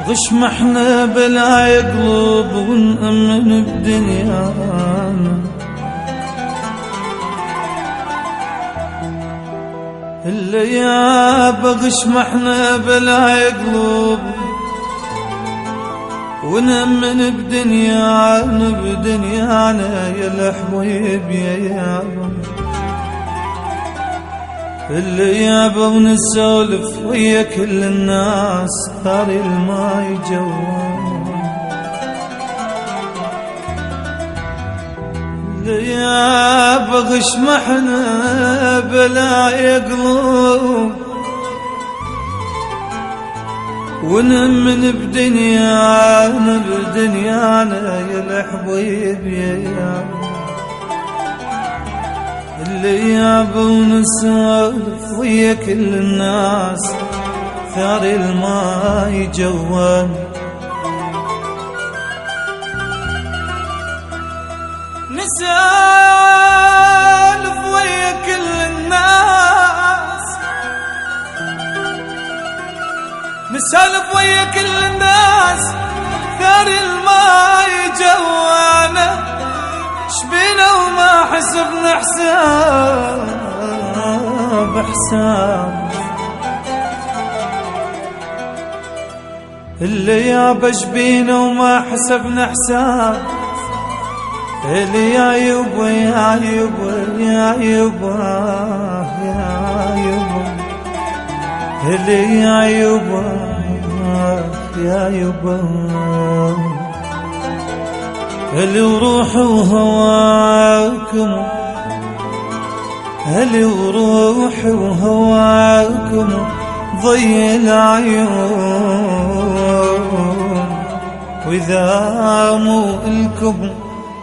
غش ما احنا بلا يقلب ونأمن بدنيانا، اللي يابا غش ما احنا بلا يقلب ونأمن بدنيانا بدنيانا يا الحبيب يا يابا، اللي يابا ونسولف ويا كل الناس صار الماي جوان، اللي يابا غش ما احنا بلا يقلب ونأمن بدنيانا بدنيانا يا الحبيب يا يابا، اللي يابا ونسولف ويا كل الناس ثار الماي جوان، نسولف ويا كل الناس، نسولف ويا كل الناس ثار الماي جوانا، شبينا وما حسبنا حساب اللي يابا شبينا وما حسبنا حساب، اللي يا يبا يا يبا يا يبا يا يبا، اللي يا يبا يا يبا، اللي وروح وهواكم، اللي وروح وهواكم ضي العيون، وإذا مو الكم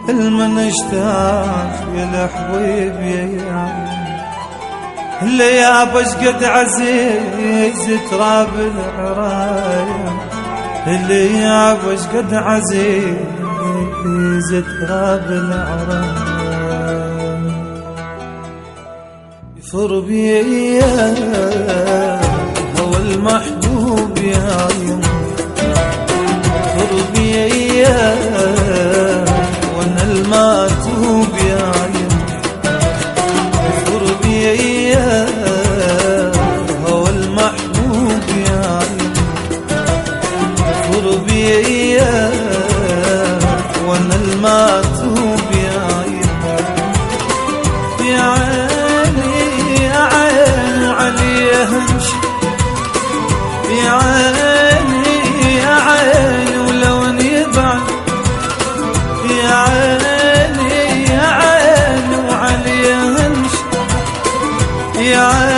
المنشتاق يا الحبيب يا يابا، اللي يابا شقد عزيز تراب العرايا، اللي يابا شقد عزيز تراب العرايا، يفر بيا هو المحبوب يا يوم، يفر بيا وانا الماتوب يا يوم، يفر بيا هو المحبوب يا يوم، يفر بيا وانا الماتوب يا يوم، يا عيني يا عين علي همشي، يا عيني يا عين ولو نبعد، يا عيني يا عين وعلي همشي، يا عيني